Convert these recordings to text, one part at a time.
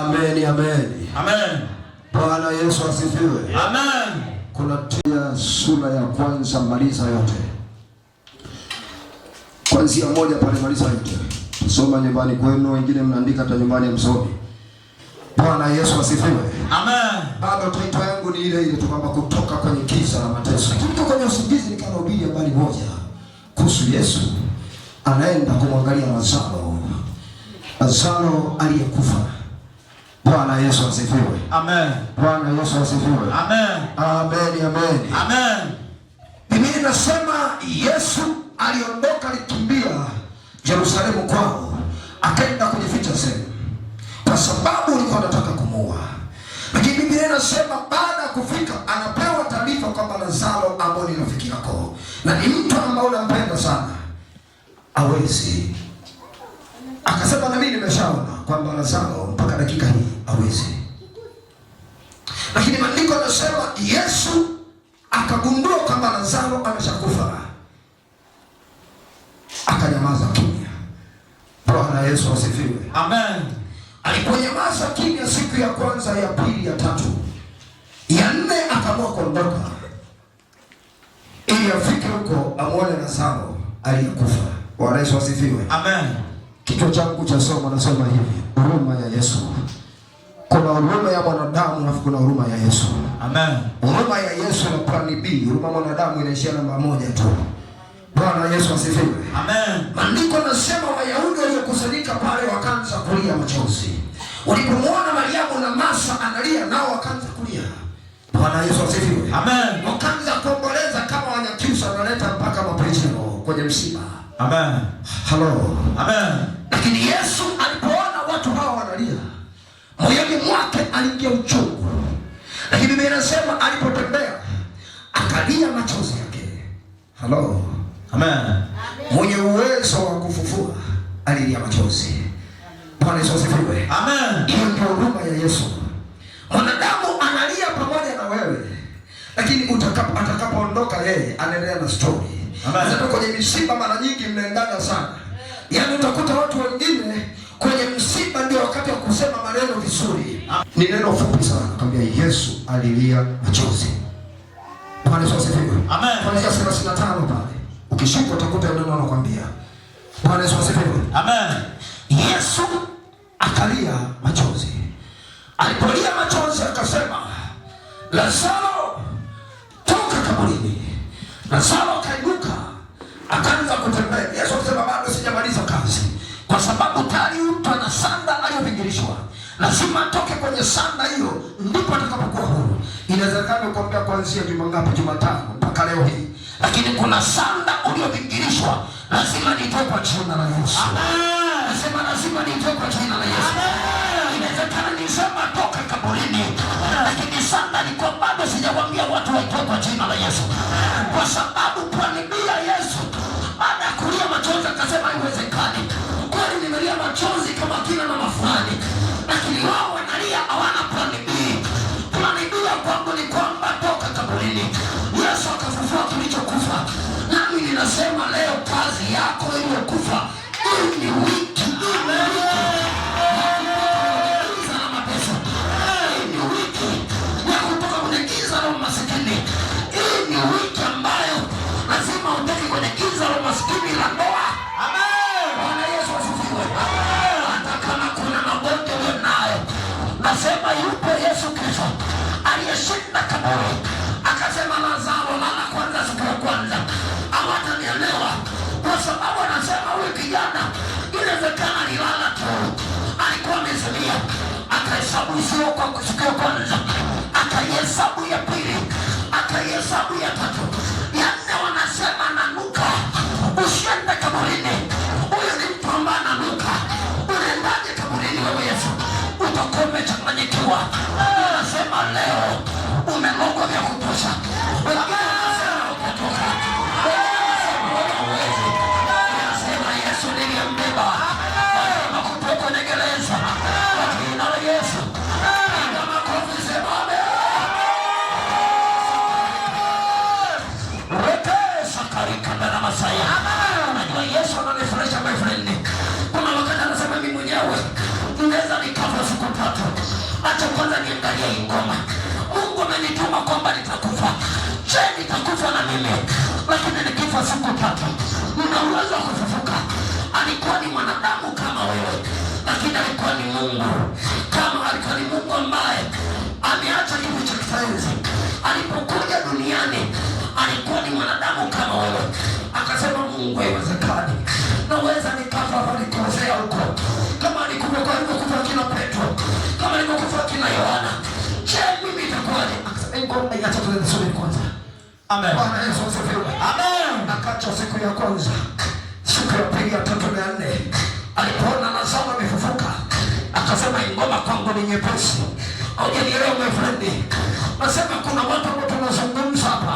Amen, amen. Amen. Bwana Yesu asifiwe. Amen. Kunatia sura ya kwanza, maliza yote. Kuanzia moja pale, maliza yote. Soma nyumbani kwenu, wengine mnaandika hata nyumbani msomi. Bwana Yesu asifiwe. Amen. Bado taito yangu ni ile ile tu, kwamba kutoka kwenye giza na mateso. Kutoka kwenye usingizi nikanahubiri habari moja kuhusu Yesu anaenda kumwangalia Lazaro. Lazaro aliyekufa. Bwana Yesu asifiwe. Amen. Bwana Yesu asifiwe. Amen. Amen, amen. Amen. Biblia inasema Yesu aliondoka, alikimbia Yerusalemu kwao, akaenda kujificha sehemu, kwa sababu alikuwa anataka kumuua. Lakini Biblia inasema baada ya kufika anapewa taarifa kwamba Lazaro ambaye ni rafiki yako na ni mtu ambaye unampenda sana hawezi. Akasema na mimi nimeshaona kwamba Lazaro mpaka dakika hii hawezi. Lakini maandiko yanasema Yesu akagundua kwamba Lazaro ameshakufa, akanyamaza kimya. Bwana Yesu asifiwe. Amen. Aliponyamaza kimya siku ya kwanza, ya pili, ya tatu, ya nne, akaamua kuondoka ili afike huko amwone Lazaro aliyekufa. Bwana Yesu asifiwe. Amen. Kichwa changu cha somo nasema hivi: huruma ya Yesu. Kuna huruma ya mwanadamu na kuna huruma ya Yesu. Amen. Huruma ya Yesu na plani B. Huruma ya mwanadamu inaishia namba moja tu. Bwana Yesu asifiwe. Amen. Maandiko nasema Wayahudi waliokusanyika pale wakaanza kulia machozi. Walipomwona Mariamu na Martha analia, nao wakaanza kulia. Bwana Yesu asifiwe. Amen. Wakaanza kuomboleza kama Wanyakyusa wanaleta mpaka mapejero kwenye msiba. Amen. Hello. Amen. Lakini Yesu alipoona watu hawa wanalia, moyoni mwake aliingia uchungu. Lakini Biblia inasema alipotembea akalia machozi yake. Hello. Amen. Mwenye uwezo wa kufufua alilia machozi. Bwana Yesu asifiwe. Amen. Hiyo ndio huruma ya Yesu. Mwanadamu analia pamoja na wewe, lakini atakapoondoka yeye anaendelea na story. Amen. Kwenye misiba mara nyingi mnaendana sana. Yaani utakuta watu wengine kwenye msiba ndio wakati wa kusema maneno vizuri. Ni neno fupi sana, nakwambia Yesu alilia machozi. Bwana Yesu asifiwe. Amen. Kuanzia 35 pale. Ukishuka utakuta neno anakuambia. Bwana Yesu asifiwe. Amen. Yesu akalia machozi. Alipolia machozi akasema, Lazaro, toka kaburini. Lazaro akainuka, akaanza kutembea. Yesu akasema bado sijamaliza kazi, kwa sababu tayari mtu ana sanda aliyovingirishwa. Lazima atoke kwenye sanda hiyo, ndipo atakapokuwa huru. Inawezekana kuambia kuanzia juma ngapi, Jumatano mpaka leo hii, lakini kuna sanda uliyovingirishwa, lazima nitoe kwa jina la Yesu. Amen. Nasema lazima nitoe kwa jina la Yesu. Amen. Inawezekana nisema toka kaburini, lakini sanda niko bado sijawaambia watu waitoe kwa jina la Yesu. Kwa sababu planibia Yesu baada ya kulia machozi akasema haiwezekani. Kwani nimelia machozi kama kina na mafurani, lakini wao wanalia hawana planibia. Planibia kwangu ni kwamba toka kaburini. Yesu akafufua kilichokufa. Nami ninasema leo kazi yako iliyokufa hii ni wiki. Nasema yupo Yesu Kristo aliyeshinda kaburi. Akasema Lazaro lala kwanza siku ya kwanza. Hawatanielewa kwa sababu anasema huyu kijana inawezekana alilala tu, alikuwa amezuia. Akahesabu sio kwa siku ya kwanza, akahesabu ya pili, akahesabu ya tatu, ya nne. Wanasema nanuka. Usiende kaburini, huyu ni mtu ambaye ananuka. Unaendaje kaburini wewe Yesu? Utakuwa umechanganyikiwa. Nasema leo umelogwa vya kutosha. Nasema utatoka. Nasema Yesu niliyembeba nakutoka kwenye gereza kwa jina la Yesu. Piga makofi, sema amen. Rekesa karika na Masaya. Unajua Yesu ananifurahisha my friend. Kuna wakati anasema mimi mwenyewe naweza nikafa siku 3. unaniangalia hii ngoma. Mungu amenituma kwamba nitakufa. Je, nitakufa na mimi? Lakini nikifa siku 3 nina uwezo wa kufufuka. Alikuwa ni mwanadamu kama wewe, lakini alikuwa ni Mungu. Kama alikuwa ni Mungu ambaye ameacha kitu cha kisayansi. Alipokuja duniani alikuwa ni mwanadamu kama wewe. Akasema Mungu, haiwezekani. Naweza nikafa hapa nikosea huko. Kama alikufa kwa hivyo kufa kina Petro, kama alikufa kina Yohana, je, mimi itakuwaje? Akasema ngoma iacha tuende kwanza. Amen. Bwana Yesu asifiwe. Amen. Akacha siku ya kwanza. Siku ya pili, ya 3 na 4 alipoona Lazaro amefufuka, akasema ngoma kwangu ni nyepesi. Hujanielewa my friend. Nasema kuna watu ambao tunazungumza hapa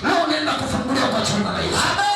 leo, nenda kufunguliwa kwa jina la Yesu.